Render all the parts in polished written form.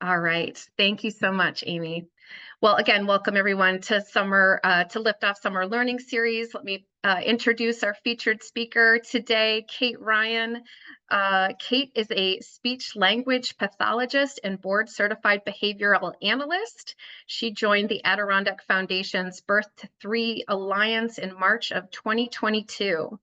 All right. Thank you so much, Amy. Well, again, welcome everyone to Liftoff Summer Learning Series. Let me introduce our featured speaker today, Kate Ryan. Kate is a speech language pathologist and board certified behavioral analyst. She joined the Adirondack Foundation's Birth to Three Alliance in March of 2022.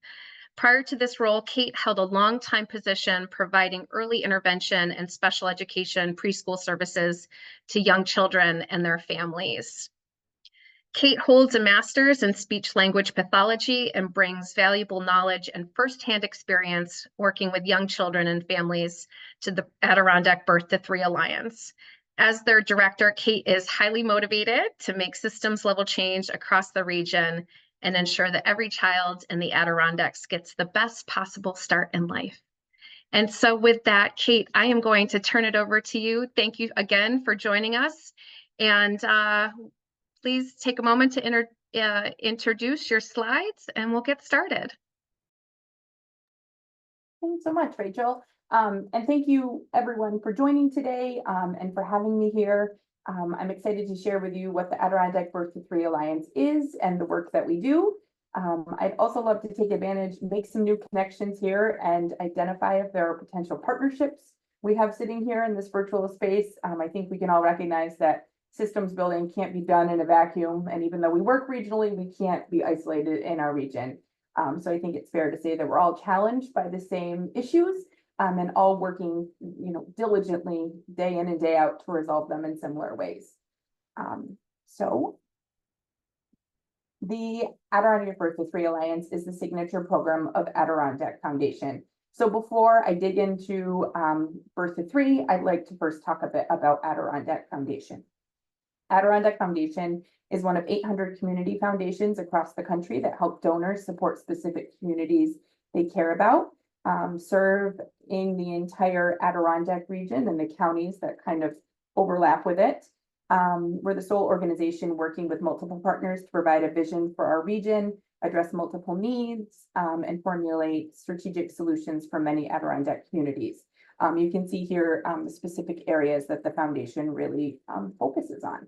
Prior to this role, Kate held a long-time position providing early intervention and special education preschool services to young children and their families. Kate holds a master's in speech language pathology and brings valuable knowledge and firsthand experience working with young children and families to the Adirondack Birth to Three Alliance. As their director, Kate is highly motivated to make systems level change across the region and ensure that every child in the Adirondacks gets the best possible start in life. And so with that, Kate, I am going to turn it over to you. Thank you again for joining us. And please take a moment to introduce your slides and we'll get started. Thanks so much, Rachel. And thank you everyone for joining today and for having me here. I'm excited to share with you what the Adirondack Birth to Three Alliance is and the work that we do. I'd also love to take advantage, make some new connections here and identify if there are potential partnerships we have sitting here in this virtual space. I think we can all recognize that systems building can't be done in a vacuum. And even though we work regionally, we can't be isolated in our region. So I think it's fair to say that we're all challenged by the same issues and all working, diligently day in and day out to resolve them in similar ways. So the Adirondack Birth to Three Alliance is the signature program of Adirondack Foundation. So before I dig into Birth to Three, I'd like to first talk a bit about Adirondack Foundation. Adirondack Foundation is one of 800 community foundations across the country that help donors support specific communities they care about, serve in the entire Adirondack region and the counties that kind of overlap with it. We're the sole organization working with multiple partners to provide a vision for our region, address multiple needs, and formulate strategic solutions for many Adirondack communities. You can see here the specific areas that the foundation really focuses on.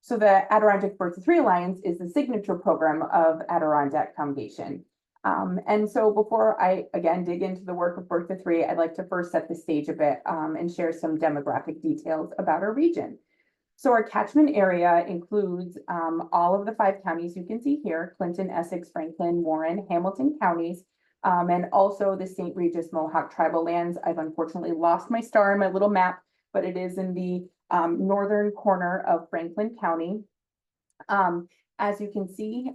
So the Adirondack Birth to Three Alliance is the signature program of Adirondack Foundation. And so before I, again, dig into the work of Birth to Three, I'd like to first set the stage a bit and share some demographic details about our region. So our catchment area includes all of the 5 counties you can see here: Clinton, Essex, Franklin, Warren, Hamilton counties, and also the St. Regis Mohawk tribal lands. I've unfortunately lost my star in my little map, but it is in the northern corner of Franklin County. As you can see,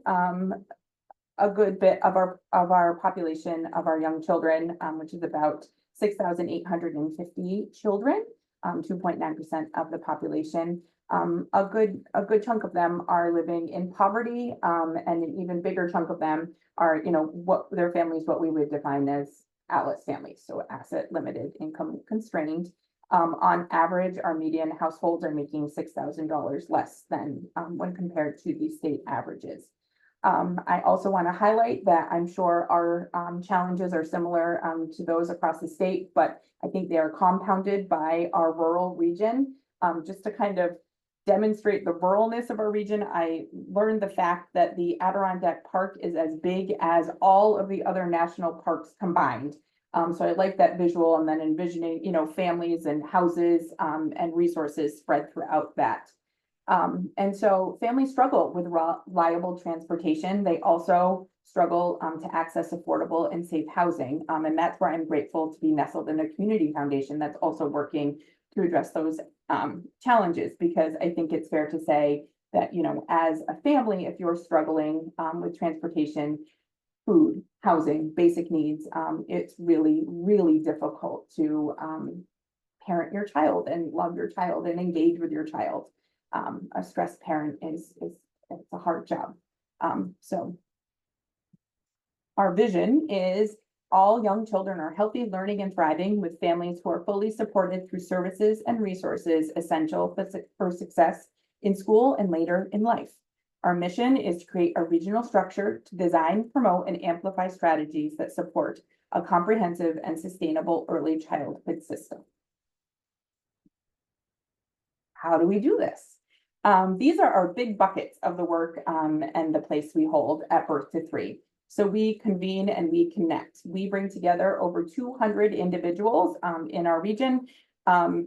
a good bit of our population of our young children, which is about 6,850 children, 2.9% of the population. A good chunk of them are living in poverty, and an even bigger chunk of them are, what their families, what we would define as ALIS families, so asset limited, income constrained. On average, our median households are making $6,000 less than when compared to the state averages. I also want to highlight that I'm sure our challenges are similar to those across the state, but I think they are compounded by our rural region. Just to kind of demonstrate the ruralness of our region, I learned the fact that the Adirondack Park is as big as all of the other national parks combined. So I like that visual, and then envisioning, families and houses and resources spread throughout that. And so families struggle with reliable transportation. They also struggle to access affordable and safe housing. And that's where I'm grateful to be nestled in a community foundation that's also working to address those challenges, because I think it's fair to say that, as a family, if you're struggling with transportation, food, housing, basic needs, it's really, really difficult to parent your child and love your child and engage with your child. A stressed parent it's a hard job. So our vision is all young children are healthy, learning, and thriving, with families who are fully supported through services and resources essential for success in school and later in life. Our mission is to create a regional structure to design, promote, and amplify strategies that support a comprehensive and sustainable early childhood system. how do we do this? These are our big buckets of the work and the place we hold at Birth to Three. So we convene and we connect. We bring together over 200 individuals in our region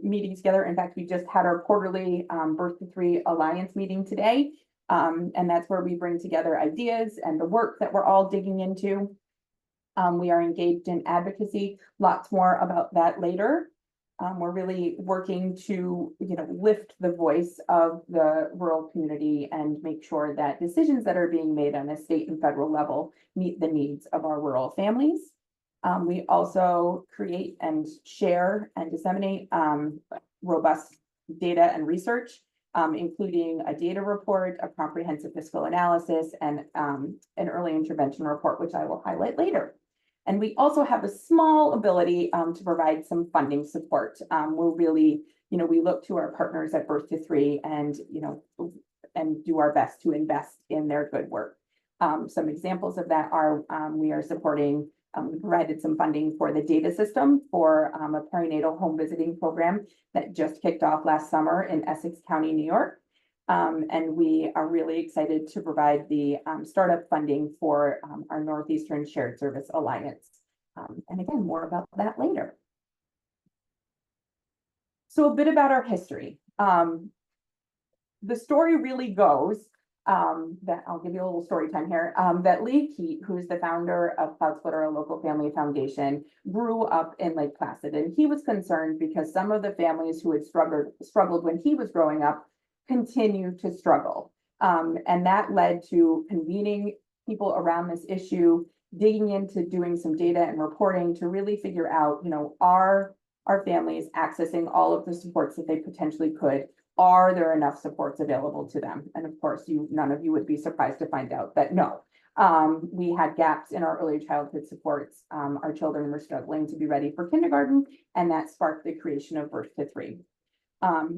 meeting together. In fact, we just had our quarterly Birth to Three Alliance meeting today. And that's where we bring together ideas and the work that we're all digging into. We are engaged in advocacy, lots more about that later. We're really working to, lift the voice of the rural community and make sure that decisions that are being made on a state and federal level meet the needs of our rural families. We also create and share and disseminate robust data and research, including a data report, a comprehensive fiscal analysis, and an early intervention report, which I will highlight later. And we also have a small ability to provide some funding support. We're really, we look to our partners at Birth to Three and, and do our best to invest in their good work. Some examples of that are we are supporting, we provided some funding for the data system for a perinatal home visiting program that just kicked off last summer in Essex County, New York. And we are really excited to provide the startup funding for our Northeastern Shared Service Alliance. And again, more about that later. So a bit about our history. The story really goes that I'll give you a little story time here, that Lee Keat, who's the founder of Cloud Splitter, a local family foundation, grew up in Lake Placid. And he was concerned because some of the families who had struggled when he was growing up continue to struggle. And that led to convening people around this issue, digging into doing some data and reporting to really figure out, are our families accessing all of the supports that they potentially could? Are there enough supports available to them? And of course, none of you would be surprised to find out that no. We had gaps in our early childhood supports. Our children were struggling to be ready for kindergarten, and that sparked the creation of Birth to Three.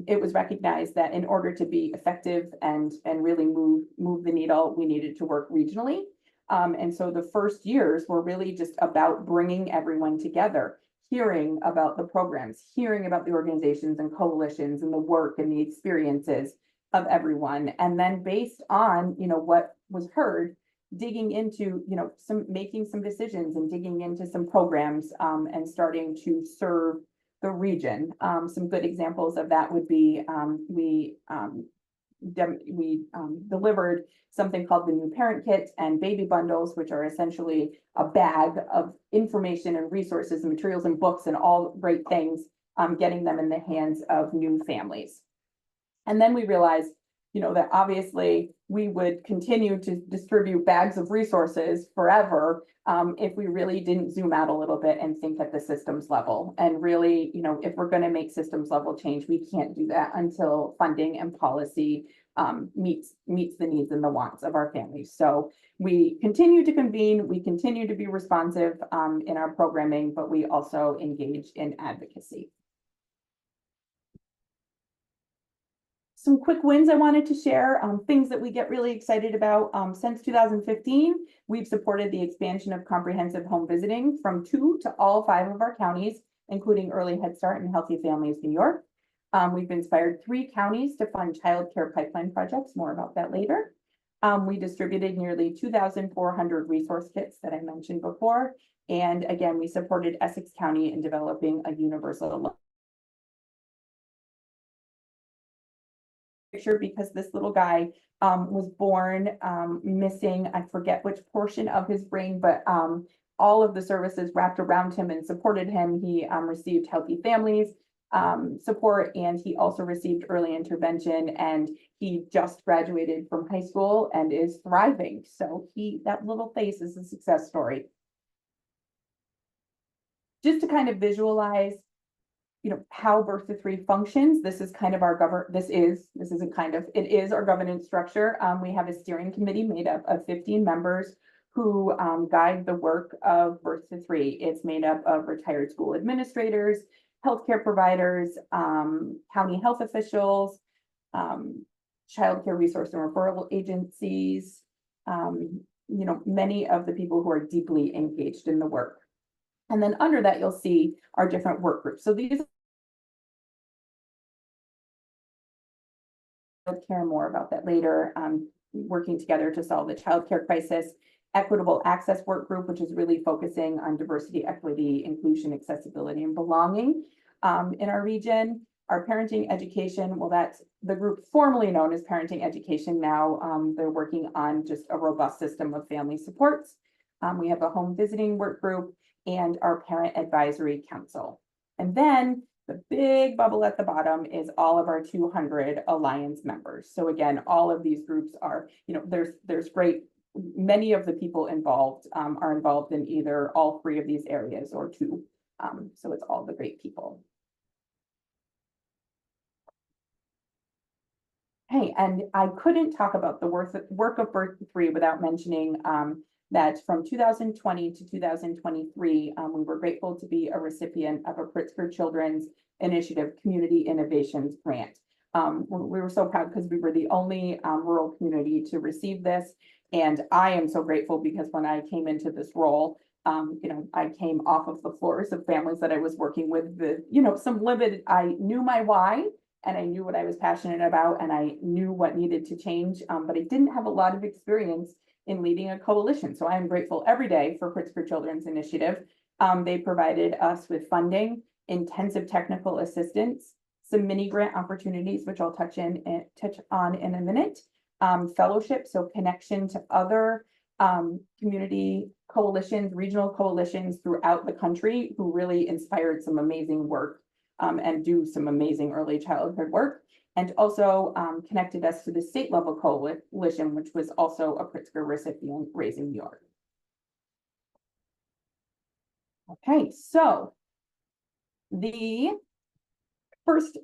It was recognized that in order to be effective and really move the needle, we needed to work regionally. And so the first years were really just about bringing everyone together, hearing about the programs, hearing about the organizations and coalitions and the work and the experiences of everyone. And then based on, what was heard, digging into, making some decisions and digging into some programs and starting to serve the region. Some good examples of that would be we delivered something called the New Parent Kit and baby bundles, which are essentially a bag of information and resources and materials and books and all great things, getting them in the hands of new families. And then we realized, that obviously we would continue to distribute bags of resources forever if we really didn't zoom out a little bit and think at the systems level. And really, if we're going to make systems level change, we can't do that until funding and policy meets the needs and the wants of our families. So we continue to convene, we continue to be responsive in our programming, but we also engage in advocacy. Some quick wins I wanted to share, things that we get really excited about. Since 2015, we've supported the expansion of comprehensive home visiting from 2 to all 5 of our counties, including Early Head Start and Healthy Families New York. We've inspired 3 counties to fund child care pipeline projects, more about that later. We distributed nearly 2,400 resource kits that I mentioned before. And again, we supported Essex County in developing a universal picture because this little guy was born missing, I forget which portion of his brain, but all of the services wrapped around him and supported him. He received Healthy Families support, and he also received early intervention, and he just graduated from high school and is thriving. So that little face is a success story. Just to kind of visualize how Birth to Three functions. This is kind of our it is our governance structure. We have a steering committee made up of 15 members who guide the work of Birth to Three. It's made up of retired school administrators, healthcare providers, county health officials, childcare resource and referral agencies, many of the people who are deeply engaged in the work. And then under that, you'll see our different work groups. So these childcare, more about that later, working together to solve the childcare crisis. Equitable Access Work Group, which is really focusing on diversity, equity, inclusion, accessibility, and belonging in our region. Our parenting education, well, that's the group formerly known as parenting education. Now they're working on just a robust system of family supports. We have a home visiting work group and our parent advisory council. And then the big bubble at the bottom is all of our 200 Alliance members. So again, all of these groups are, there's great, many of the people involved are involved in either all three of these areas or two. So it's all the great people. Hey, and I couldn't talk about the work of Birth to Three without mentioning that from 2020 to 2023, we were grateful to be a recipient of a Pritzker Children's Initiative Community Innovations Grant. We were so proud because we were the only rural community to receive this. And I am so grateful because when I came into this role, I came off of the floors of families that I was working with, some limited, I knew my why. And I knew what I was passionate about and I knew what needed to change, but I didn't have a lot of experience in leading a coalition. So I am grateful every day for Pritzker Children's Initiative. They provided us with funding, intensive technical assistance, some mini grant opportunities, which I'll touch on in a minute, fellowship, so connection to other community coalitions, regional coalitions throughout the country who really inspired some amazing work and do some amazing early childhood work, and also connected us to the state level coalition, which was also a Pritzker recipient, Raising New York. Okay, so the first,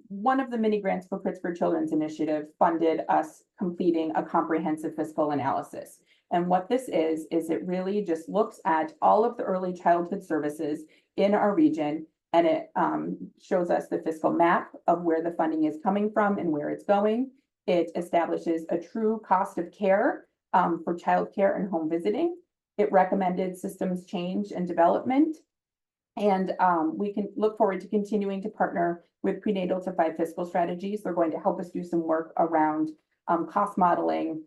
one of the mini grants for Pritzker Children's Initiative funded us completing a comprehensive fiscal analysis. And what this is it really just looks at all of the early childhood services in our region. And it shows us the fiscal map of where the funding is coming from and where it's going. It establishes a true cost of care for childcare and home visiting. It recommended systems change and development. And we can look forward to continuing to partner with Prenatal to 5 fiscal strategies. They're going to help us do some work around cost modeling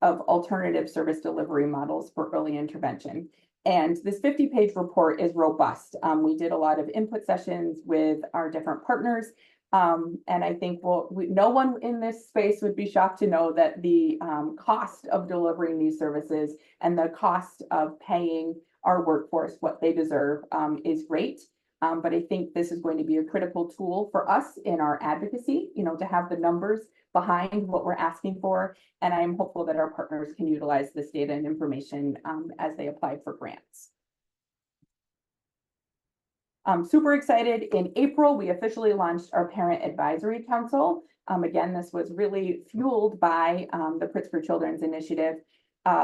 of alternative service delivery models for early intervention. And this 50-page report is robust. We did a lot of input sessions with our different partners. And I think no one in this space would be shocked to know that the cost of delivering these services and the cost of paying our workforce what they deserve is great. But I think this is going to be a critical tool for us in our advocacy, to have the numbers behind what we're asking for. And I'm hopeful that our partners can utilize this data and information as they apply for grants. I'm super excited. In April, we officially launched our Parent Advisory Council. Again, this was really fueled by the Pritzker Children's Initiative.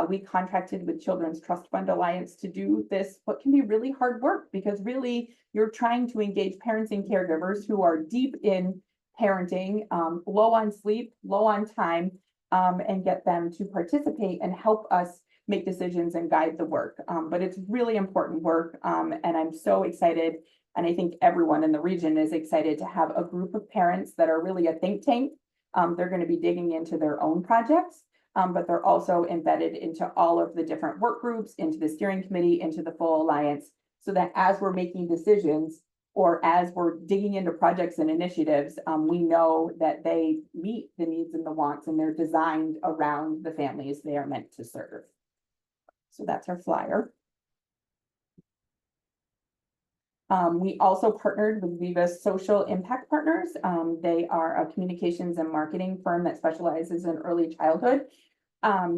We contracted with Children's Trust Fund Alliance to do this, what can be really hard work, because really you're trying to engage parents and caregivers who are deep in parenting, low on sleep, low on time, and get them to participate and help us make decisions and guide the work. But it's really important work, and I'm so excited. And I think everyone in the region is excited to have a group of parents that are really a think tank. They're going to be digging into their own projects, but they're also embedded into all of the different work groups, into the steering committee, into the full alliance, so that as we're making decisions or as we're digging into projects and initiatives, we know that they meet the needs and the wants and they're designed around the families they are meant to serve. So that's our flyer. We also partnered with Viva's Social Impact Partners. They are a communications and marketing firm that specializes in early childhood.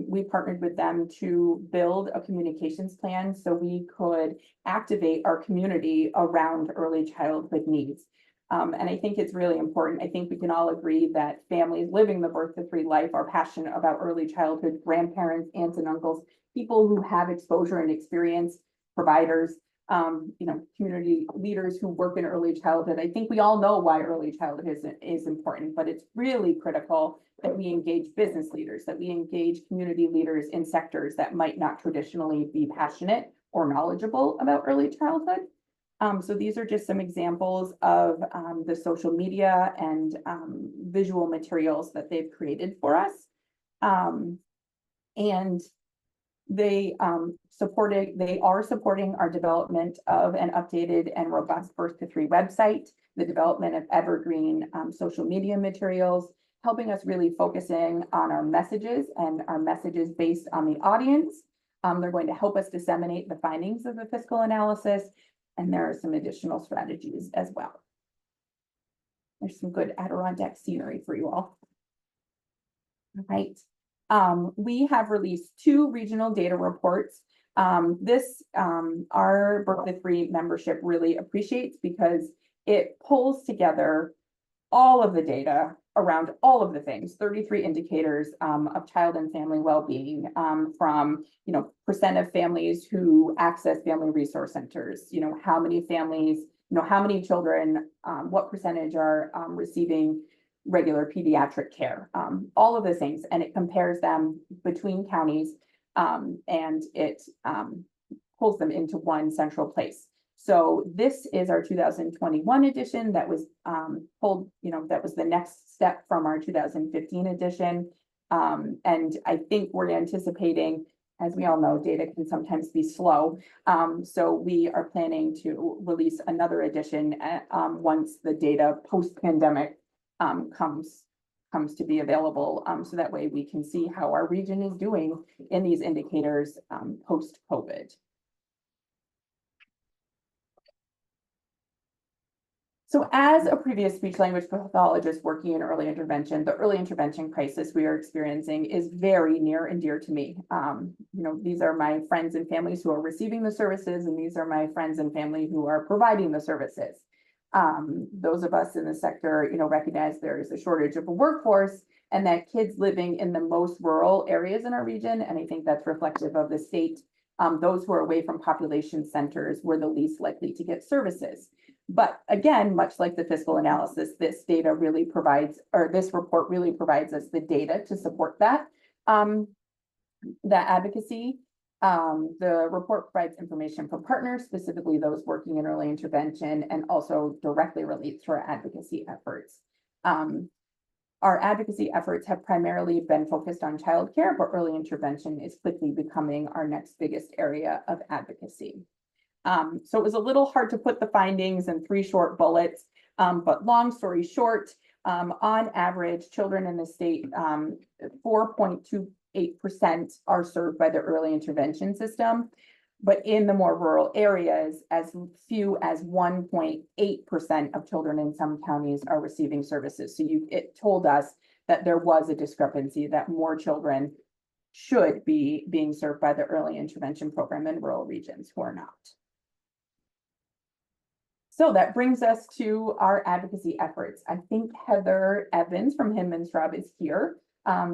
We partnered with them to build a communications plan so we could activate our community around early childhood needs. And I think it's really important. I think we can all agree that families living the birth to 3 life are passionate about early childhood, grandparents, aunts and uncles, people who have exposure and experience, providers, community leaders who work in early childhood. I think we all know why early childhood is important, but it's really critical that we engage business leaders, that we engage community leaders in sectors that might not traditionally be passionate or knowledgeable about early childhood. So these are just some examples of the social media and visual materials that they've created for us. And they are supporting our development of an updated and robust Birth to Three website, the development of evergreen social media materials, helping us really focusing on our messages and our messages based on the audience. They're going to help us disseminate the findings of the fiscal analysis, and there are some additional strategies as well. There's some good Adirondack scenery for you all. All right. We have released 2 regional data reports. Our Birth to Three membership really appreciates because it pulls together all of the data around all of the things, 33 indicators of child and family well-being, from, percent of families who access family resource centers, how many families, how many children, what percentage are receiving regular pediatric care, all of the things, and it compares them between counties, and it pulls them into one central place. So this is our 2021 edition that was pulled, that was the next step from our 2015 edition. And I think we're anticipating, as we all know, data can sometimes be slow. So we are planning to release another edition once the data post-pandemic comes to be available. So that way we can see how our region is doing in these indicators post-COVID. So as a previous speech language pathologist working in early intervention, the early intervention crisis we are experiencing is very near and dear to me. These are my friends and families who are receiving the services, and these are my friends and family who are providing the services. Those of us in the sector, recognize there is a shortage of a workforce and that kids living in the most rural areas in our region, and I think that's reflective of the state, those who are away from population centers were the least likely to get services. But again, much like the fiscal analysis, this data really provides, or this report really provides us the data to support that, that advocacy. The report provides information from partners, specifically those working in early intervention, and also directly relates to our advocacy efforts. Our advocacy efforts have primarily been focused on childcare, but early intervention is quickly becoming our next biggest area of advocacy. So it was a little hard to put the findings in 3 short bullets, but long story short, on average, children in the state, 4.28% are served by the early intervention system, but in the more rural areas, as few as 1.8% of children in some counties are receiving services. So it told us that there was a discrepancy, that more children should be being served by the early intervention program in rural regions who are not. So that brings us to our advocacy efforts. I think Heather Evans from Hinman Straub is here.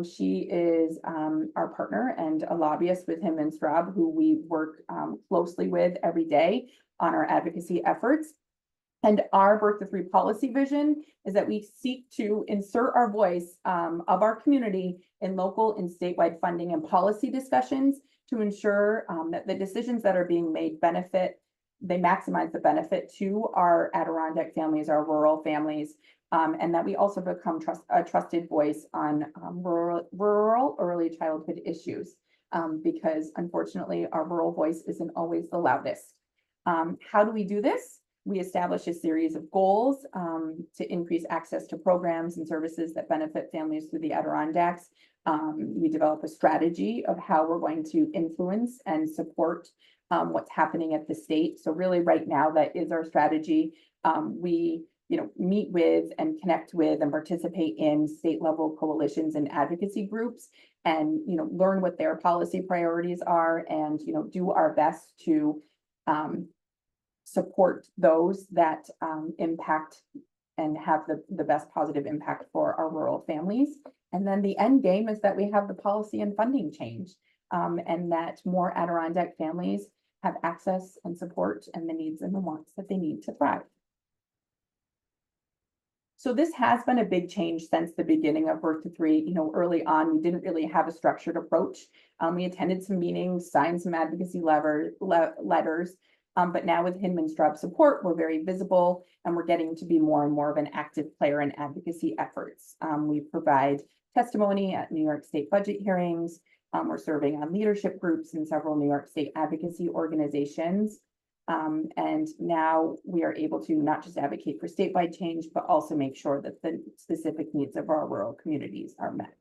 She is our partner and a lobbyist with Hinman Straub, who we work closely with every day on our advocacy efforts. And our Birth to Three policy vision is that we seek to insert our voice of our community in local and statewide funding and policy discussions to ensure that the decisions that are being made they maximize the benefit to our Adirondack families, our rural families, and that we also become a trusted voice on rural early childhood issues, because unfortunately our rural voice isn't always the loudest. How do we do this? We establish a series of goals to increase access to programs and services that benefit families through the Adirondacks. We develop a strategy of how we're going to influence and support what's happening at the state. So really right now, that is our strategy. We meet with and connect with and participate in state level coalitions and advocacy groups, and learn what their policy priorities are, and do our best to support those that impact and have the best positive impact for our rural families. And then the end game is that we have the policy and funding change, and that more Adirondack families have access and support and the needs and the wants that they need to thrive. So this has been a big change since the beginning of Birth to Three. Early on, we didn't really have a structured approach. We attended some meetings, signed some advocacy letters, But now with Hinman's Job support, we're very visible and we're getting to be more and more of an active player in advocacy efforts. We provide testimony at New York State budget hearings. We're serving on leadership groups in several New York State advocacy organizations. And now we are able to not just advocate for statewide change, but also make sure that the specific needs of our rural communities are met.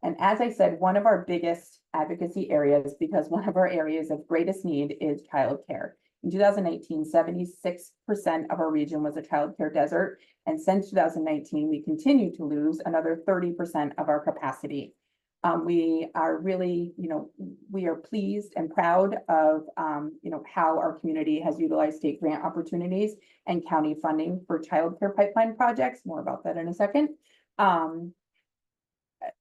And as I said, one of our biggest advocacy areas, because one of our areas of greatest need is childcare. In 2018, 76% of our region was a childcare desert. And since 2019, we continue to lose another 30% of our capacity. We are really, we are pleased and proud of, how our community has utilized state grant opportunities and county funding for childcare pipeline projects. More about that in a second.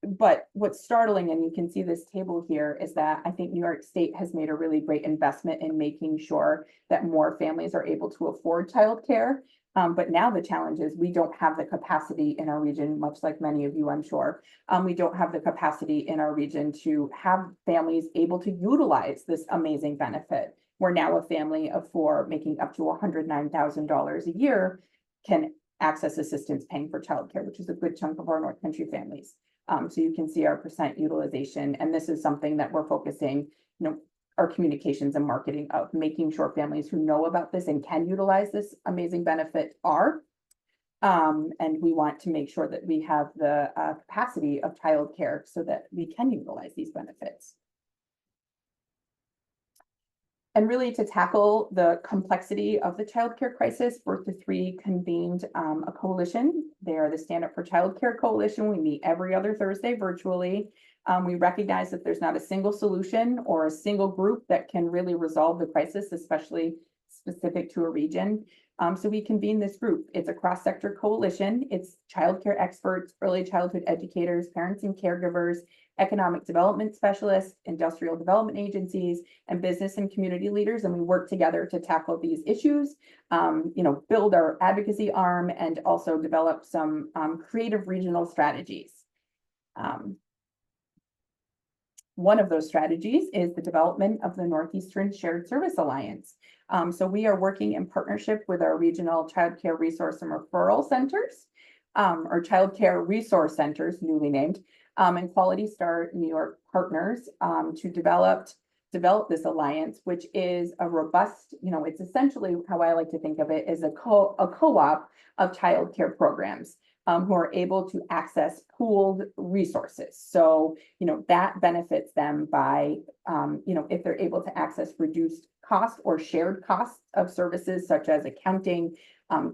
But what's startling, and you can see this table here, is that I think New York State has made a really great investment in making sure that more families are able to afford childcare. But now the challenge is we don't have the capacity in our region, much like many of you, I'm sure. We don't have the capacity in our region to have families able to utilize this amazing benefit. We're now a family of four making up to $109,000 a year can access assistance paying for childcare, which is a good chunk of our North Country families. So you can see our percent utilization, and this is something that we're focusing, our communications and marketing of making sure families who know about this and can utilize this amazing benefit are. And we want to make sure that we have the capacity of childcare so that we can utilize these benefits. And really to tackle the complexity of the childcare crisis, Birth to Three convened a coalition. They are the Stand Up for Childcare Coalition. We meet every other Thursday virtually. We recognize that there's not a single solution or a single group that can really resolve the crisis, especially specific to a region. So we convene this group. It's a cross-sector coalition. It's childcare experts, early childhood educators, parents and caregivers, economic development specialists, industrial development agencies, and business and community leaders. And we work together to tackle these issues, build our advocacy arm, and also develop some creative regional strategies. One of those strategies is the development of the Northeastern Shared Service Alliance. So we are working in partnership with our regional childcare resource and referral centers, or childcare resource centers, newly named, and Quality Star New York partners to develop this alliance, which is a robust, it's essentially how I like to think of it is a co-op of childcare programs. Who are able to access pooled resources. So, that benefits them by, if they're able to access reduced cost or shared costs of services such as accounting,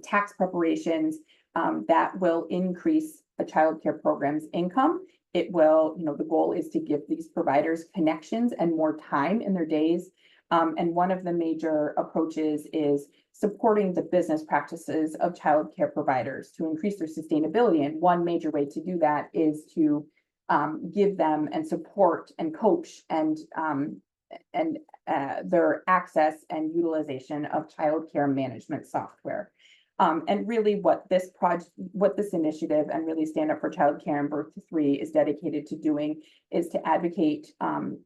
tax preparations, that will increase a childcare program's income. It will, the goal is to give these providers connections and more time in their days. And one of the major approaches is supporting the business practices of childcare providers to increase their sustainability. And one major way to do that is to give them and support and coach and their access and utilization of childcare management software. And really what this initiative and really Stand Up for Childcare and Birth to Three is dedicated to doing is to advocate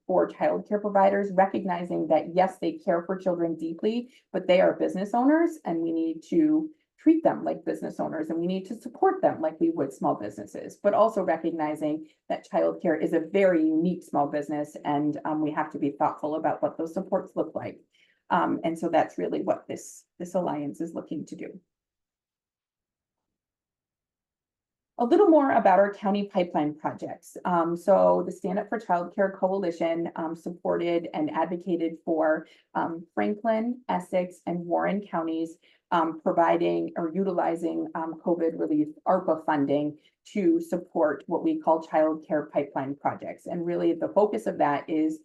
for childcare providers, recognizing that yes, they care for children deeply, but they are business owners and we need to treat them like business owners and we need to support them like we would small businesses, but also recognizing that childcare is a very unique small business and we have to be thoughtful about what those supports look like. And so that's really what this alliance is looking to do. A little more about our county pipeline projects. So the Stand Up for Childcare Coalition supported and advocated for Franklin, Essex, and Warren counties providing or utilizing COVID relief ARPA funding to support what we call childcare pipeline projects. And really the focus of that is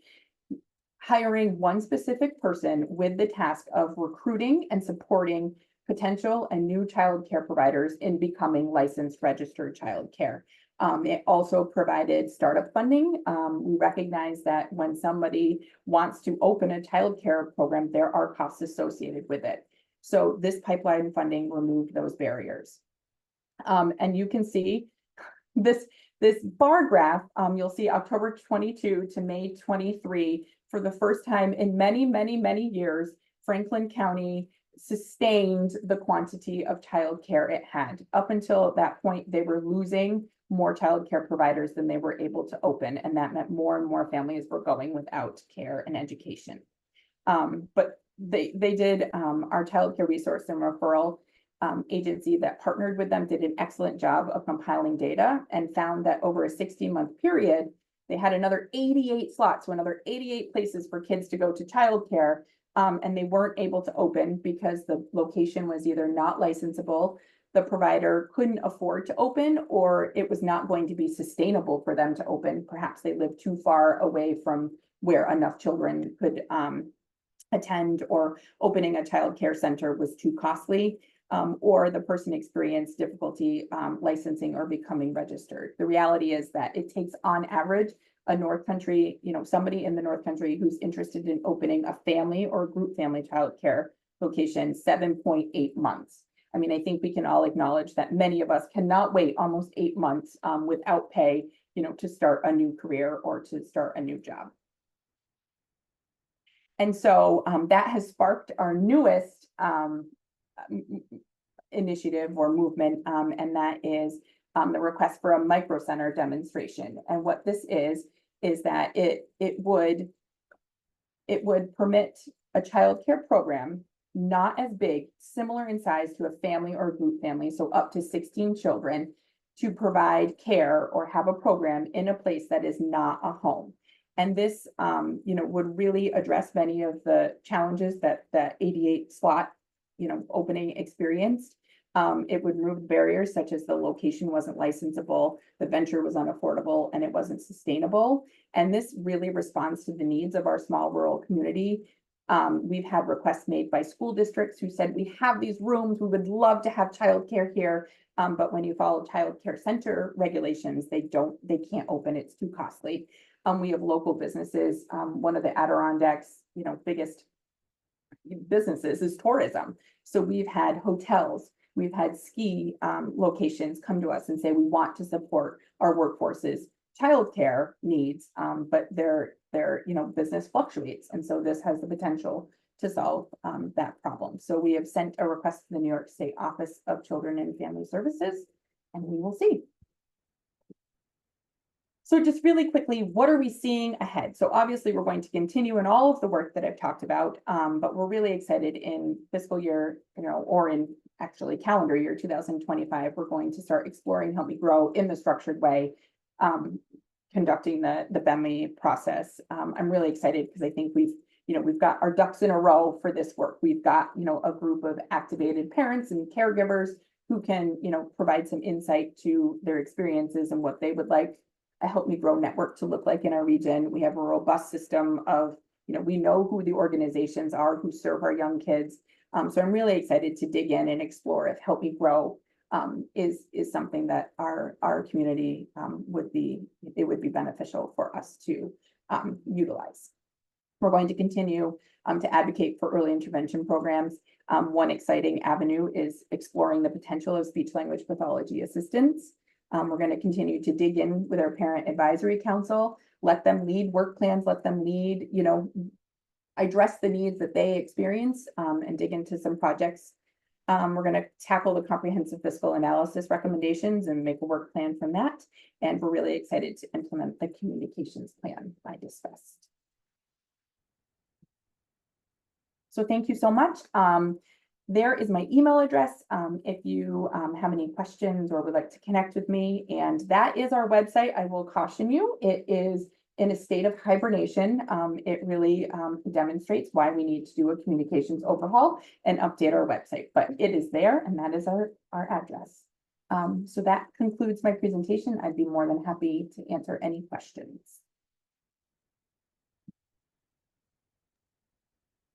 hiring one specific person with the task of recruiting and supporting potential and new child care providers in becoming licensed registered child care. It also provided startup funding. We recognize that when somebody wants to open a child care program, there are costs associated with it. So this pipeline funding removed those barriers. And you can see this bar graph, you'll see October 22 to May 23. For the first time in many, many, many years, Franklin County sustained the quantity of childcare it had. Up until that point, they were losing more childcare providers than they were able to open, and that meant more and more families were going without care and education. But they did, our childcare resource and referral agency that partnered with them did an excellent job of compiling data and found that over a 16-month period, they had another 88 slots, so another 88 places for kids to go to childcare, and they weren't able to open because the location was either not licensable, the provider couldn't afford to open, or it was not going to be sustainable for them to open. Perhaps they lived too far away from where enough children could attend, or opening a child care center was too costly, or the person experienced difficulty licensing or becoming registered. The reality is that it takes, on average, a North Country, somebody in the North Country who's interested in opening a family or group family child care location 7.8 months. I mean, I think we can all acknowledge that many of us cannot wait almost 8 months without pay, to start a new career or to start a new job. And so that has sparked our newest initiative or movement, and that is the request for a micro center demonstration. And what this is that it would permit a child care program not as big, similar in size to a family or group family, so up to 16 children, to provide care or have a program in a place that is not a home. And this, would really address many of the challenges that the 88 slot, opening experienced. It would remove barriers such as the location wasn't licensable, the venture was unaffordable, and it wasn't sustainable. And this really responds to the needs of our small rural community. We've had requests made by school districts who said, we have these rooms, we would love to have childcare here. But when you follow child care center regulations, they can't open, it's too costly. We have local businesses. One of the Adirondacks, biggest businesses is tourism. So we've had hotels, we've had ski locations come to us and say, we want to support our workforce's childcare needs, but their business fluctuates. And so this has the potential to solve that problem. So we have sent a request to the New York State Office of Children and Family Services, and we will see. So just really quickly, what are we seeing ahead? So obviously we're going to continue in all of the work that I've talked about, but we're really excited in fiscal year, or in actually calendar year 2025, we're going to start exploring Help Me Grow in the structured way, conducting the BEMI process. I'm really excited because I think we've got our ducks in a row for this work. We've got, a group of activated parents and caregivers who can, provide some insight to their experiences and what they would like a Help Me Grow network to look like in our region. We have a robust system of, we know who the organizations are who serve our young kids. So I'm really excited to dig in and explore if Help Me Grow is something that our community would be beneficial for us to utilize. We're going to continue to advocate for early intervention programs. One exciting avenue is exploring the potential of speech language pathology assistance. We're going to continue to dig in with our parent advisory council, let them lead work plans, let them lead, address the needs that they experience, and dig into some projects. We're going to tackle the comprehensive fiscal analysis recommendations and make a work plan from that. And we're really excited to implement the communications plan I discussed. So thank you so much. There is my email address if you have any questions or would like to connect with me. And that is our website. I will caution you, it is in a state of hibernation. It really demonstrates why we need to do a communications overhaul and update our website, but it is there and that is our address. So that concludes my presentation. I'd be more than happy to answer any questions.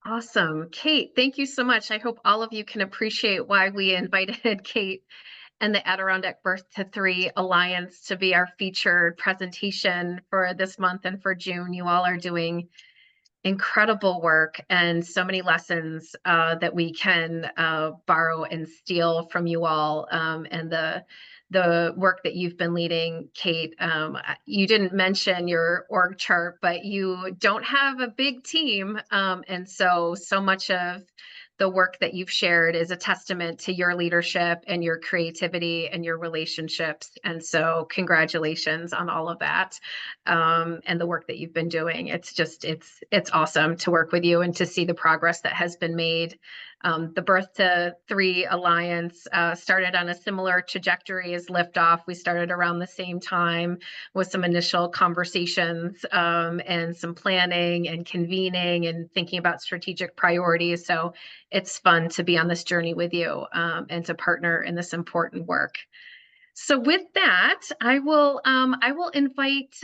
Awesome. Kate, thank you so much. I hope all of you can appreciate why we invited Kate and the Adirondack Birth to 3 Alliance to be our featured presentation for this month and for June. You all are doing incredible work and so many lessons that we can borrow and steal from you all, and the work that you've been leading, Kate. You didn't mention your org chart, but you don't have a big team. And so much of the work that you've shared is a testament to your leadership and your creativity and your relationships. And so congratulations on all of that, and the work that you've been doing. It's just, it's awesome to work with you and to see the progress that has been made. The Birth to Three Alliance started on a similar trajectory as Liftoff. We started around the same time with some initial conversations, and some planning and convening and thinking about strategic priorities. So it's fun to be on this journey with you, and to partner in this important work. So with that, I will invite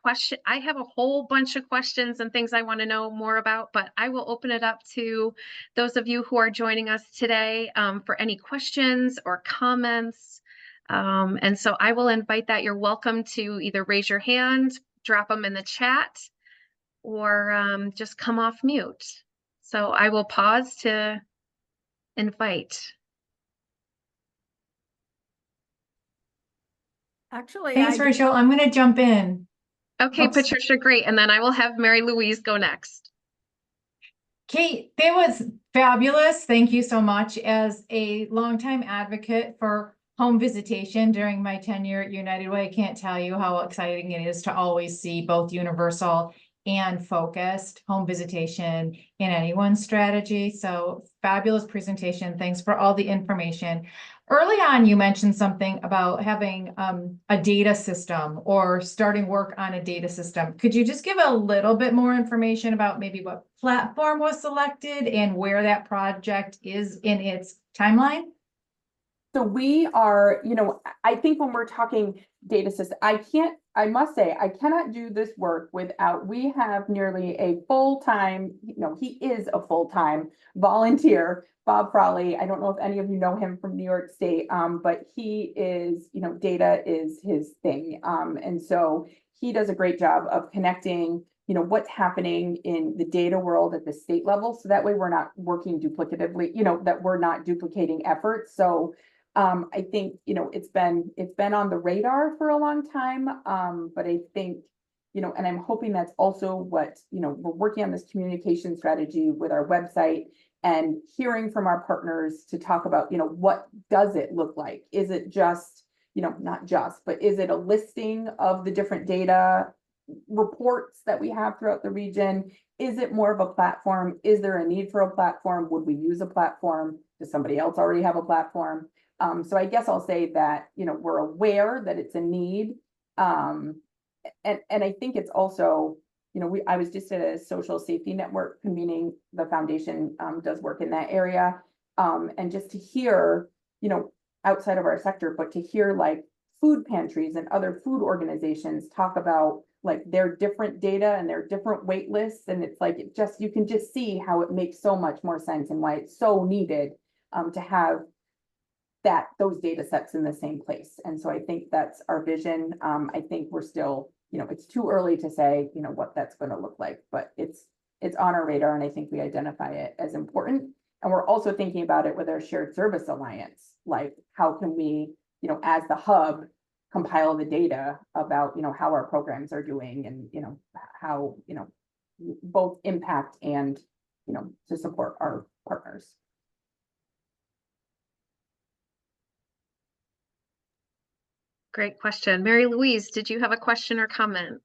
question. I have a whole bunch of questions and things I want to know more about, but I will open it up to those of you who are joining us today, for any questions or comments. And so I will invite that. You're welcome to either raise your hand, drop them in the chat, or just come off mute. So I will pause to invite. Actually, Thanks, Rachel. I'm going to jump in. Okay, Oops. Patricia, great. And then I will have Mary Louise go next. Kate, that was fabulous. Thank you so much. As a longtime advocate for home visitation during my tenure at United Way, I can't tell you how exciting it is to always see both universal and focused home visitation in anyone's strategy. So fabulous presentation. Thanks for all the information. Early on, you mentioned something about having a data system or starting work on a data system. Could you just give a little bit more information about maybe what platform was selected and where that project is in its timeline? So we are, I think when we're talking data system, I must say, I cannot do this work without, we have nearly a full-time, he is a full-time volunteer, Bob Frawley. I don't know if any of you know him from New York State, but he is, data is his thing. And so he does a great job of connecting, what's happening in the data world at the state level. So that way we're not working duplicatively, that we're not duplicating efforts. So I think, it's been on the radar for a long time. But I think, and I'm hoping that's also what, we're working on this communication strategy with our website and hearing from our partners to talk about, what does it look like? Is it just, not just, but is it a listing of the different data reports that we have throughout the region? Is it more of a platform? Is there a need for a platform? Would we use a platform? Does somebody else already have a platform? So I guess I'll say that, we're aware that it's a need. And I think it's also, I was just at a social safety network convening. The foundation does work in that area. And just to hear, outside of our sector, but to hear like food pantries and other food organizations talk about like their different data and their different wait lists. And it's like, you can just see how it makes so much more sense and why it's so needed to have those data sets in the same place. And so I think that's our vision. I think we're still, it's too early to say, what that's going to look like, but it's on our radar. And I think we identify it as important. And we're also thinking about it with our shared service alliance. Like, how can we, as the hub, compile the data about, how our programs are doing and, how, both impact and, to support our partners. Great question. Mary Louise, did you have a question or comment?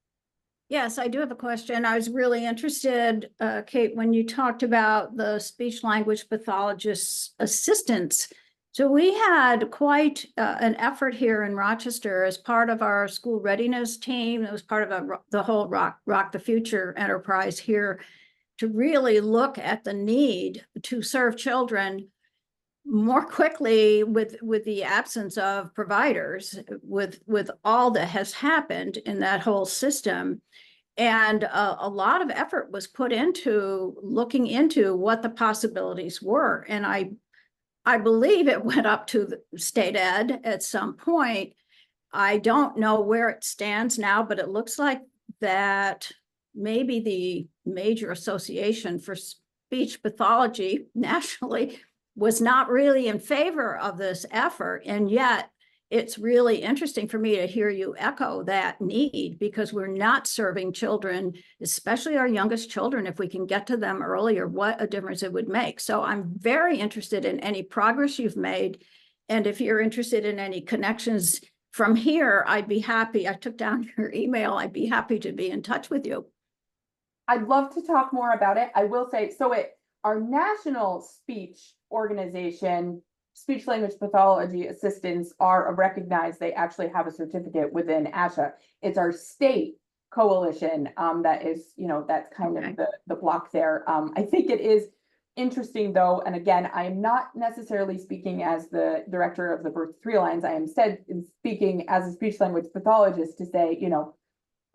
Yes, I do have a question. I was really interested, Kate, when you talked about the speech language pathologist's assistants. So we had quite an effort here in Rochester as part of our school readiness team. It was part of the whole Rock the Future enterprise here to really look at the need to serve children more quickly with the absence of providers, with all that has happened in that whole system. And a lot of effort was put into looking into what the possibilities were. And I believe it went up to the state ed at some point. I don't know where it stands now, but it looks like that maybe the major association for speech pathology nationally was not really in favor of this effort. And yet it's really interesting for me to hear you echo that need, because we're not serving children, especially our youngest children. If we can get to them earlier, what a difference it would make. So I'm very interested in any progress you've made. And if you're interested in any connections from here, I'd be happy. I took down your email. I'd be happy to be in touch with you. I'd love to talk more about it. I will say, so our national speech organization, speech language pathology assistants are recognized. They actually have a certificate within ASHA. It's our state coalition that is, that's kind of the block there. I think it is interesting though, and again, I am not necessarily speaking as the director of the Birth to 3 Alliance. I am instead speaking as a speech language pathologist to say,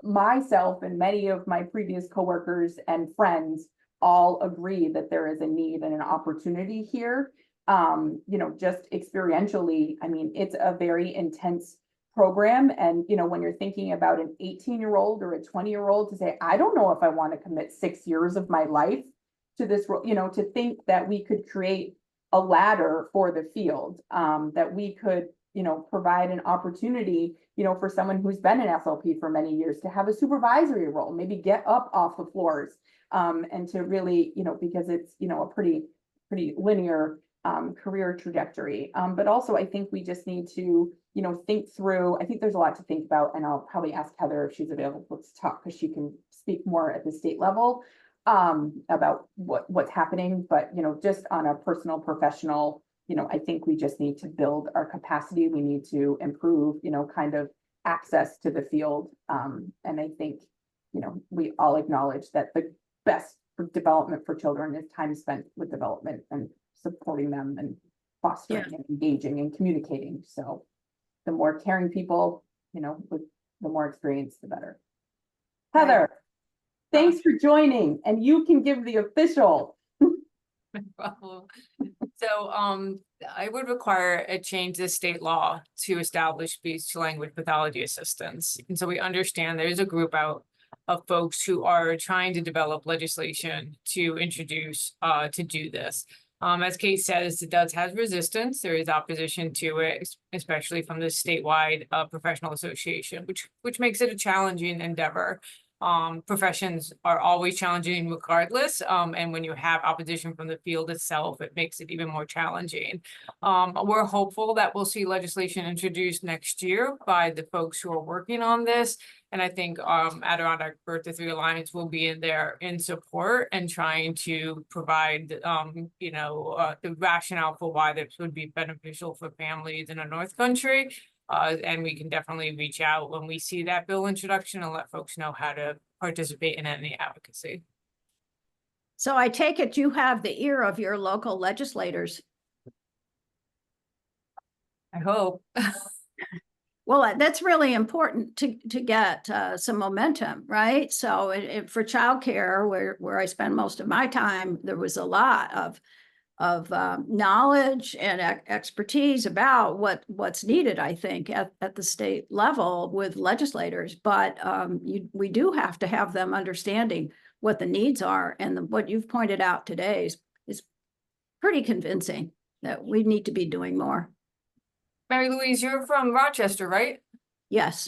myself and many of my previous coworkers and friends all agree that there is a need and an opportunity here. Just experientially, I mean, it's a very intense program. And, when you're thinking about an 18-year-old or a 20-year-old to say, I don't know if I want to commit 6 years of my life to this, to think that we could create a ladder for the field, that we could, provide an opportunity, for someone who's been an SLP for many years to have a supervisory role, maybe get up off the floors, and to really, because it's, a pretty linear career trajectory. But also I think we just need to, think through, I think there's a lot to think about, and I'll probably ask Heather if she's available to talk, because she can speak more at the state level about what's happening. But, just on a personal, professional, I think we just need to build our capacity. We need to improve, kind of access to the field. And I think, we all acknowledge that the best for development for children is time spent with development and supporting them and fostering and engaging and communicating. So the more caring people, with the more experience, the better. Heather, thanks for joining, and you can give the official. So I would require a change to state law to establish speech to language pathology assistants. And so we understand there's a group out of folks who are trying to develop legislation to introduce to do this. As Kate says, it does have resistance. There is opposition to it, especially from the statewide professional association, which makes it a challenging endeavor. Professions are always challenging regardless. And when you have opposition from the field itself, it makes it even more challenging. We're hopeful that we'll see legislation introduced next year by the folks who are working on this. And I think Adirondack Birth to 3 Alliance will be in there in support and trying to provide, the rationale for why this would be beneficial for families in the North Country. And we can definitely reach out when we see that bill introduction and let folks know how to participate in any advocacy. So I take it you have the ear of your local legislators. I hope. Well, that's really important to get some momentum, right? So for childcare, where I spend most of my time, there was a lot of knowledge and expertise about what's needed, I think, at the state level with legislators. But we do have to have them understanding what the needs are. And what you've pointed out today is pretty convincing that we need to be doing more. Mary Louise, you're from Rochester, right? Yes.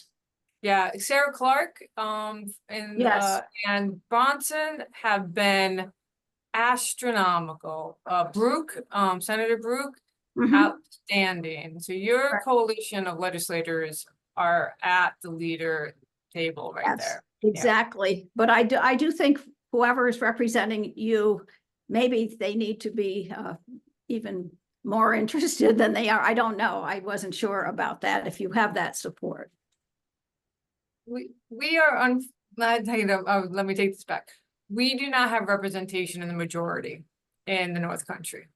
Yeah, Sarah Clark and Bronson have been astronomical. Senator Brooke, outstanding. So your coalition of legislators are at the leader table right there. Exactly. But I do think whoever is representing you, maybe they need to be even more interested than they are. I don't know. I wasn't sure about that. If you have that support. We are on, let me take this back. We do not have representation in the majority in the North Country.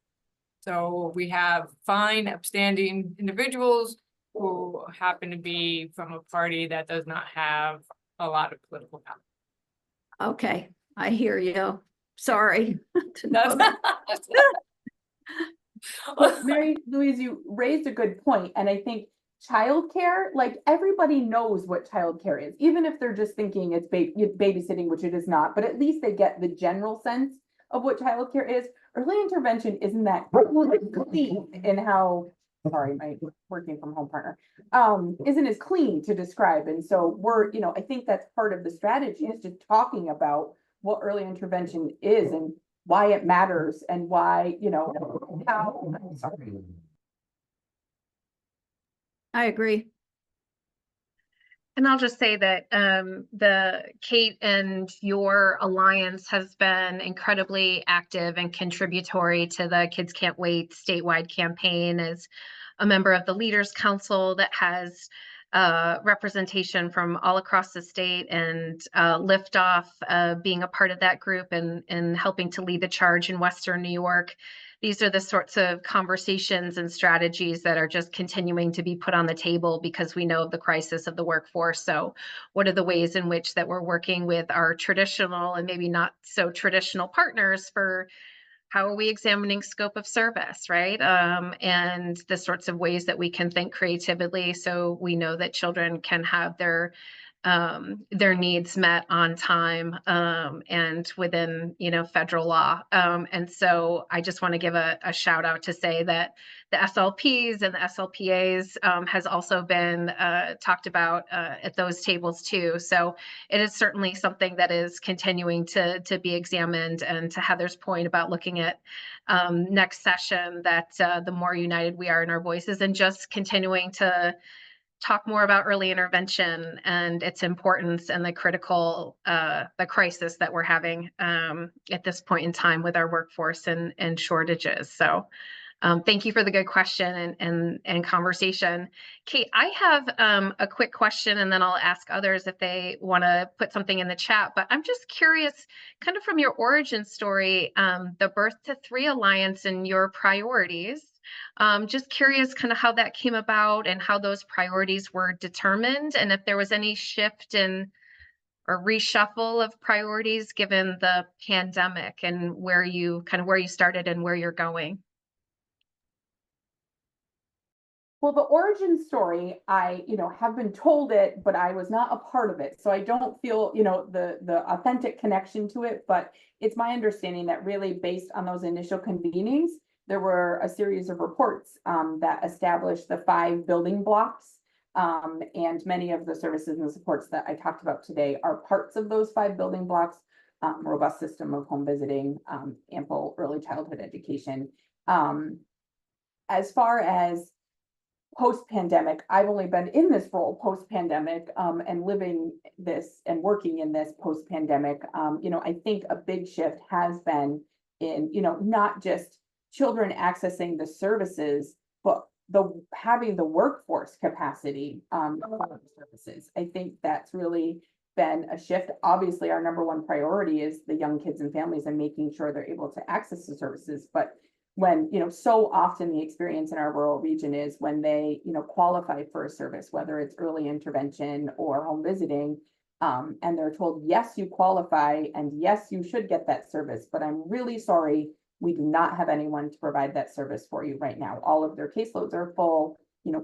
So we have fine, upstanding individuals who happen to be from a party that does not have a lot of political power. Okay, I hear you. Sorry. But Mary Louise, you raised a good point, and I think childcare, like everybody knows what childcare is, even if they're just thinking it's babysitting, which it is not, but at least they get the general sense of what childcare is. Early intervention isn't that clean in how sorry, my working from home partner, isn't as clean to describe. And so we're, I think that's part of the strategy is just talking about what early intervention is and why it matters and why, how, I'm sorry. I agree. And I'll just say that the Kate and your alliance has been incredibly active and contributory to the Kids Can't Wait statewide campaign as a member of the Leaders Council that has representation from all across the state, and Liftoff being a part of that group and helping to lead the charge in Western New York. These are the sorts of conversations and strategies that are just continuing to be put on the table because we know of the crisis of the workforce. So what are the ways in which that we're working with our traditional and maybe not so traditional partners for how are we examining scope of service, right? And the sorts of ways that we can think creatively so we know that children can have their needs met on time and within, federal law. And so I just want to give a shout out to say that the SLPs and the SLPAs has also been talked about at those tables too. So it is certainly something that is continuing to be examined. And to Heather's point about looking at next session, that the more united we are in our voices and just continuing to talk more about early intervention and its importance and the crisis that we're having at this point in time with our workforce and shortages. So thank you for the good question and conversation. Kate, I have a quick question and then I'll ask others if they want to put something in the chat, but I'm just curious, kind of from your origin story, the Birth to Three Alliance and your priorities. Just curious kind of how that came about and how those priorities were determined, and if there was any shift in or reshuffle of priorities given the pandemic and where you started and where you're going. Well, the origin story, I, have been told it, but I was not a part of it. So I don't feel, the authentic connection to it, but it's my understanding that really based on those initial convenings, there were a series of reports that established the 5 building blocks. And many of the services and the supports that I talked about today are parts of those 5 building blocks: robust system of home visiting, ample early childhood education. As far as post-pandemic, I've only been in this role post-pandemic and living this and working in this post-pandemic. I think a big shift has been in, not just children accessing the services, but having the workforce capacity for services. I think that's really been a shift. Obviously, our number one priority is the young kids and families and making sure they're able to access the services. But when, so often the experience in our rural region is when they, qualify for a service, whether it's early intervention or home visiting, and they're told, yes, you qualify and yes, you should get that service, but I'm really sorry, we do not have anyone to provide that service for you right now. All of their caseloads are full.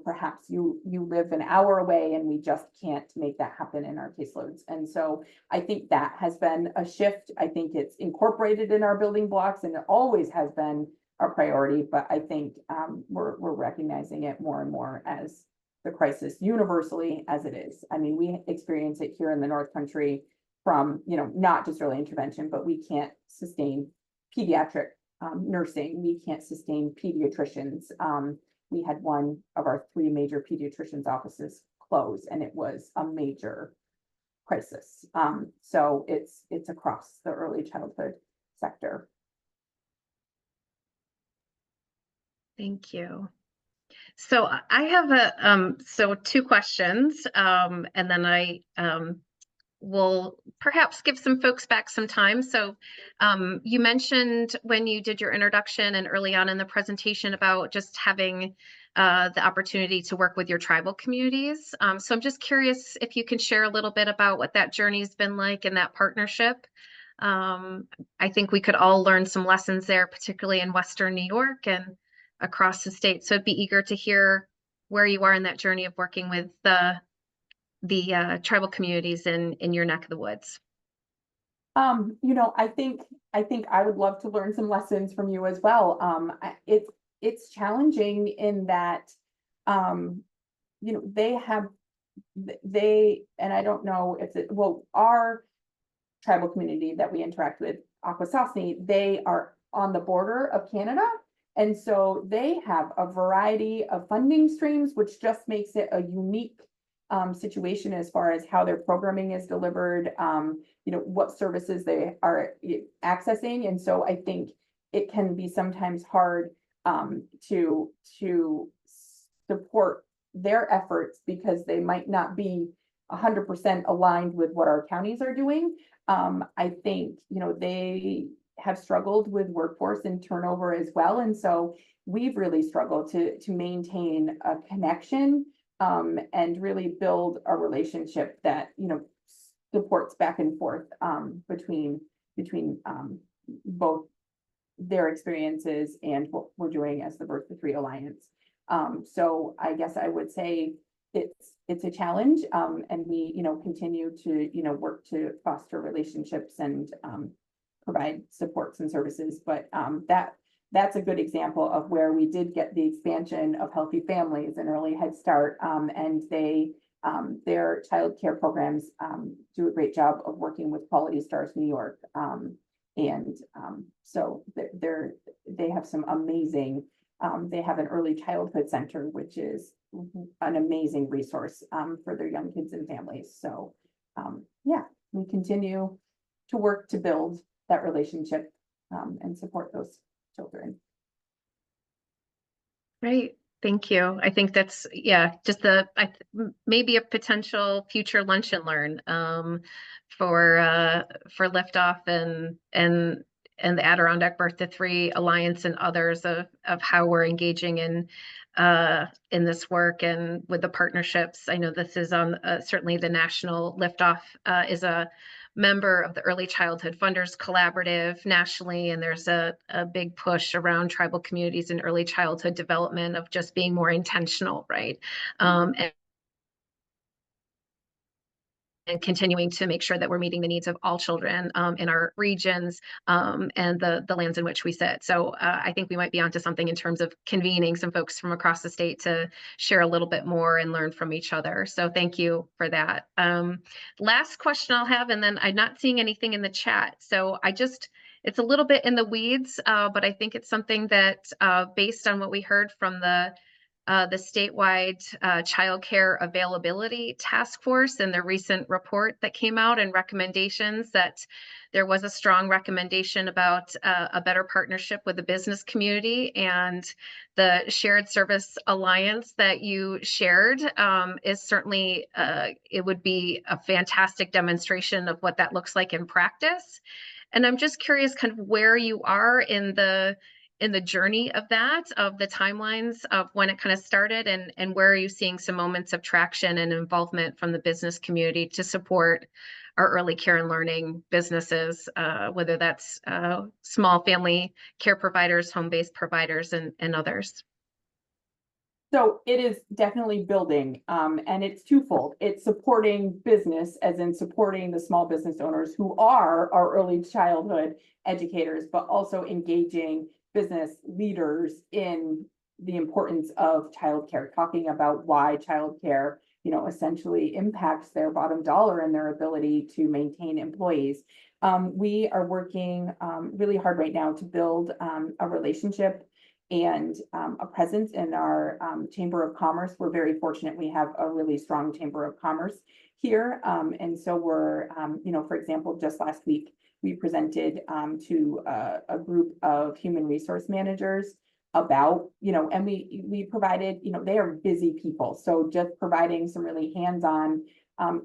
Perhaps you live an hour away and we just can't make that happen in our caseloads. And so I think that has been a shift. I think it's incorporated in our building blocks and it always has been our priority, but I think we're recognizing it more and more as the crisis universally as it is. I mean, we experience it here in the North Country from, not just early intervention, but we can't sustain pediatric nursing. We can't sustain pediatricians. We had one of our 3 major pediatricians' offices close, and it was a major crisis. So it's across the early childhood sector. Thank you. So I have 2 questions, and then I will perhaps give some folks back some time. So you mentioned when you did your introduction and early on in the presentation about just having the opportunity to work with your tribal communities. So I'm just curious if you can share a little bit about what that journey's been like in that partnership. I think we could all learn some lessons there, particularly in Western New York and across the state. So I'd be eager to hear where you are in that journey of working with the tribal communities in your neck of the woods. I think I would love to learn some lessons from you as well. it's challenging in that, you know, and I don't know if our tribal community that we interact with, Akwesasne, they are on the border of Canada. And so they have a variety of funding streams, which just makes it a unique situation as far as how their programming is delivered, you know, what services they are accessing. And so I think it can be sometimes hard to support their efforts because they might not be 100% aligned with what our counties are doing. I think, you know, they have struggled with workforce and turnover as well. And so we've really struggled to maintain a connection and really build a relationship that, you know, supports back and forth between both their experiences and what we're doing as the Birth to Three Alliance. So I guess I would say it's a challenge, and we, you know, continue to, you know, work to foster relationships and provide supports and services. But that's a good example of where we did get the expansion of Healthy Families and Early Head Start, and their childcare programs do a great job of working with Quality Stars New York, so they have some amazing. They have an early childhood center, which is an amazing resource for their young kids and families. So yeah, we continue to work to build that relationship and support those children. Great, thank you. I think that's, yeah, just maybe a potential future lunch and learn for Liftoff and the Adirondack Birth to Three Alliance and others of how we're engaging in this work and with the partnerships. I know this is on certainly the national Liftoff is a member of the Early Childhood Funders Collaborative nationally, and there's a big push around tribal communities and early childhood development of just being more intentional, right? And continuing to make sure that we're meeting the needs of all children in our regions and the lands in which we sit. So I think we might be onto something in terms of convening some folks from across the state to share a little bit more and learn from each other. So thank you for that. Last question I'll have, and then I'm not seeing anything in the chat. So it's a little bit in the weeds, but I think it's something that based on what we heard from the statewide childcare availability task force and the recent report that came out and recommendations, that there was a strong recommendation about a better partnership with the business community, and the shared service alliance that you shared is certainly it would be a fantastic demonstration of what that looks like in practice. And I'm just curious kind of where you are in the journey of that, of the timelines of when it kind of started, and where are you seeing some moments of traction and involvement from the business community to support our early care and learning businesses, whether that's small family care providers, home-based providers, and others? So it is definitely building, and it's twofold. It's supporting business, as in supporting the small business owners who are our early childhood educators, but also engaging business leaders in the importance of childcare, talking about why childcare, you know, essentially impacts their bottom dollar and their ability to maintain employees. We are working really hard right now to build a relationship and a presence in our Chamber of Commerce. We're very fortunate. We have a really strong Chamber of Commerce here. And so we're, you know, for example, just last week, we presented to a group of human resource managers about, you know, and we provided, you know, they are busy people. So just providing some really hands-on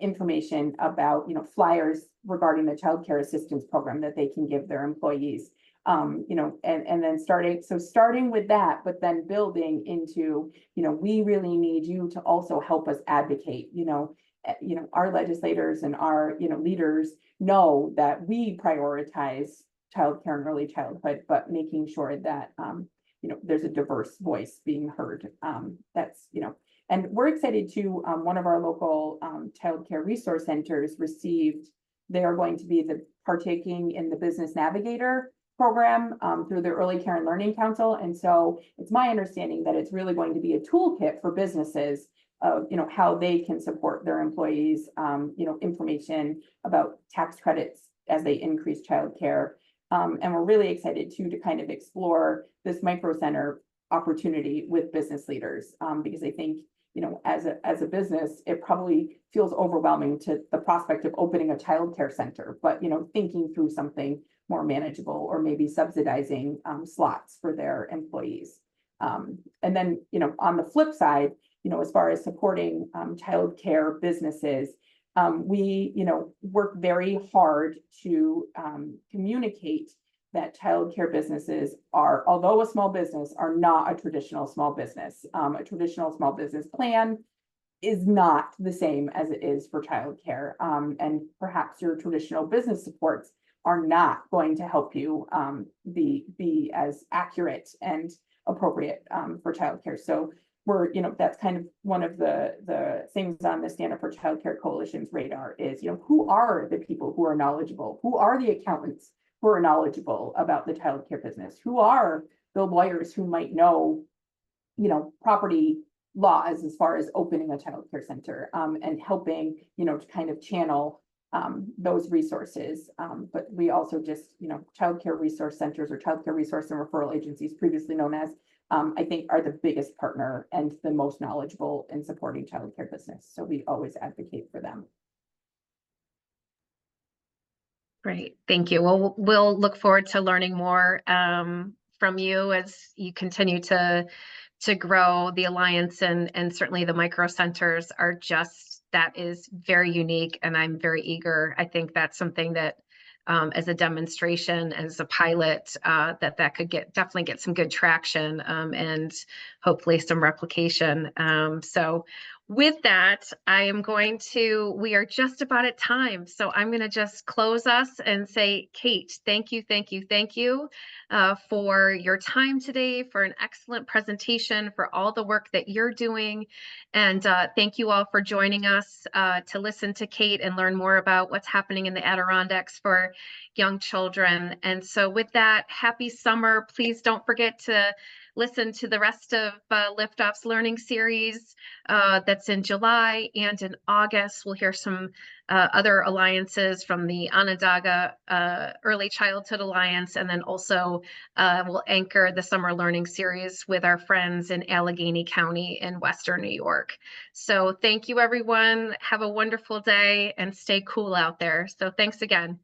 information about, you know, flyers regarding the child care assistance program that they can give their employees. You know, and then starting with that, but then building into, you know, we really need you to also help us advocate, you know, our legislators and our, you know, leaders know that we prioritize childcare and early childhood, but making sure that, you know, there's a diverse voice being heard. That's, you know, and we're excited to, one of our local childcare resource centers they are going to be partaking in the Business Navigator program through the Early Care and Learning Council. And so it's my understanding that it's really going to be a toolkit for businesses of, you know, how they can support their employees, you know, information about tax credits as they increase childcare. And we're really excited too to kind of explore this micro center opportunity with business leaders, because I think, you know, as a business, it probably feels overwhelming to the prospect of opening a childcare center, but, you know, thinking through something more manageable or maybe subsidizing slots for their employees. And then, you know, on the flip side, you know, as far as supporting childcare businesses, we, you know, work very hard to communicate that childcare businesses are, although a small business, are not a traditional small business. A traditional small business plan is not the same as it is for childcare. And perhaps your traditional business supports are not going to help you be as accurate and appropriate for childcare. So we're, you know, that's kind of one of the things on the Stand Up for Childcare Coalition's radar is, you know, who are the people who are knowledgeable? Who are the accountants who are knowledgeable about the childcare business? Who are the lawyers who might know, you know, property laws as far as opening a childcare center and helping, you know, to kind of channel those resources. But we also just, you know, childcare resource centers or childcare resource and referral agencies, previously known as, I think are the biggest partner and the most knowledgeable in supporting childcare business. So we always advocate for them. Great, thank you. Well, we'll look forward to learning more from you as you continue to grow the Alliance, and certainly the micro centers are just, that is very unique, and I'm very eager. I think that's something that as a demonstration, as a pilot, that could definitely get some good traction and hopefully some replication. So with that, we are just about at time. So I'm going to just close us and say, Kate, thank you for your time today, for an excellent presentation, for all the work that you're doing. And thank you all for joining us to listen to Kate and learn more about what's happening in the Adirondacks for young children. And so with that, happy summer. Please don't forget to listen to the rest of Liftoff's learning series that's in July, and in August we'll hear some other alliances from the Onondaga Early Childhood Alliance, and then also we'll anchor the summer learning series with our friends in Allegheny County in Western New York. So thank you, everyone. Have a wonderful day and stay cool out there. So thanks again.